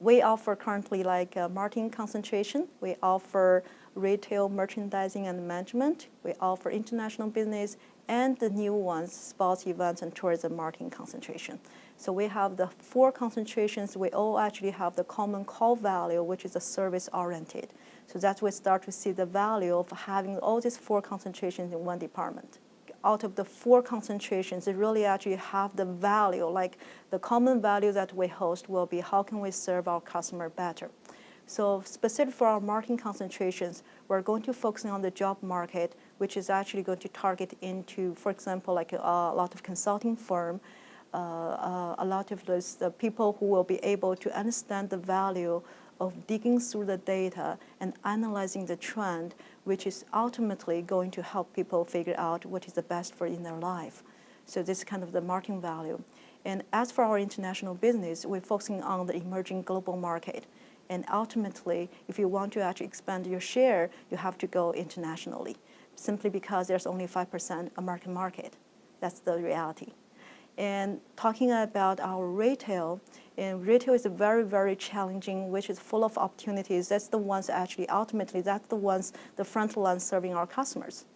We offer currently like marketing concentration. We offer retail, merchandising, and management. We offer international business, and the new ones, sports, events, and tourism marketing concentration. So we have the 4 concentrations. We all actually have the common core value, which is a service-oriented. So that's where we start to see the value of having all these 4 concentrations in one department. Out of the 4 concentrations, they really actually have the value, like the common value that we host will be how can we serve our customer better. So specific for our marketing concentrations, we're going to focus on the job market, which is actually going to target into, for example, like a lot of consulting firm, a lot of the people who will be able to understand the value of digging through the data and analyzing the trend, which is ultimately going to help people figure out what is the best for in their life. So this is kind of the marketing value. And as for our international business, we're focusing on the emerging global market. And ultimately, if you want to actually expand your share, you have to go internationally, simply because there's only 5% American market. That's the reality. And talking about our retail, and retail is very, very challenging, which is full of opportunities. That's the ones actually, ultimately, that's the ones, the front line serving our customers.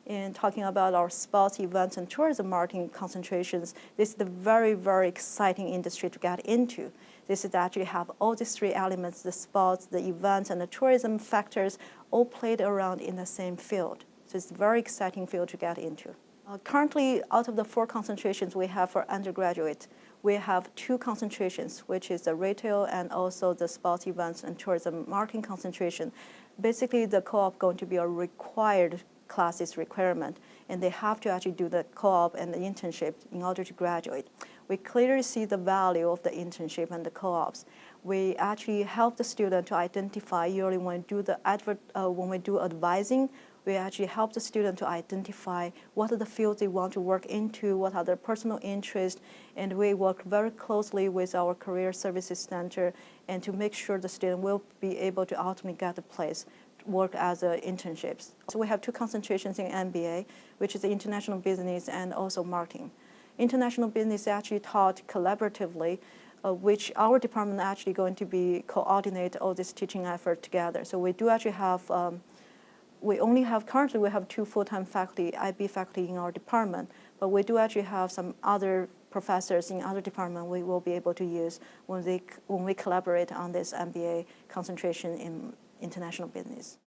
And talking about our sports, events, and tourism marketing concentrations, this is the very, very exciting industry to get into. This is actually have all these 3 elements, the sports, the events, and the tourism factors all played around in the same field. So it's a very exciting field to get into. Currently, out of the 4 concentrations we have for undergraduate, we have 2 concentrations, which is the retail and also the sports, events, and tourism marketing concentration. Basically, the co-op going to be a required classes requirement, and they have to actually do the co-op and the internship in order to graduate. We clearly see the value of the internship and the co-ops. We actually help the student to identify yearly when we do advising. We actually help the student to identify what are the fields they want to work into, what are their personal interests, and we work very closely with our Career Services Center and to make sure the student will be able to ultimately get a place to work as internships. So we have 2 concentrations in MBA, which is international business and also marketing. International business is actually taught collaboratively, which our department actually going to be coordinate all this teaching effort together. So we do actually have currently we have 2 full-time faculty, IB faculty in our department, but we do actually have some other professors in other departments we will be able to use when we collaborate on this MBA concentration in international business.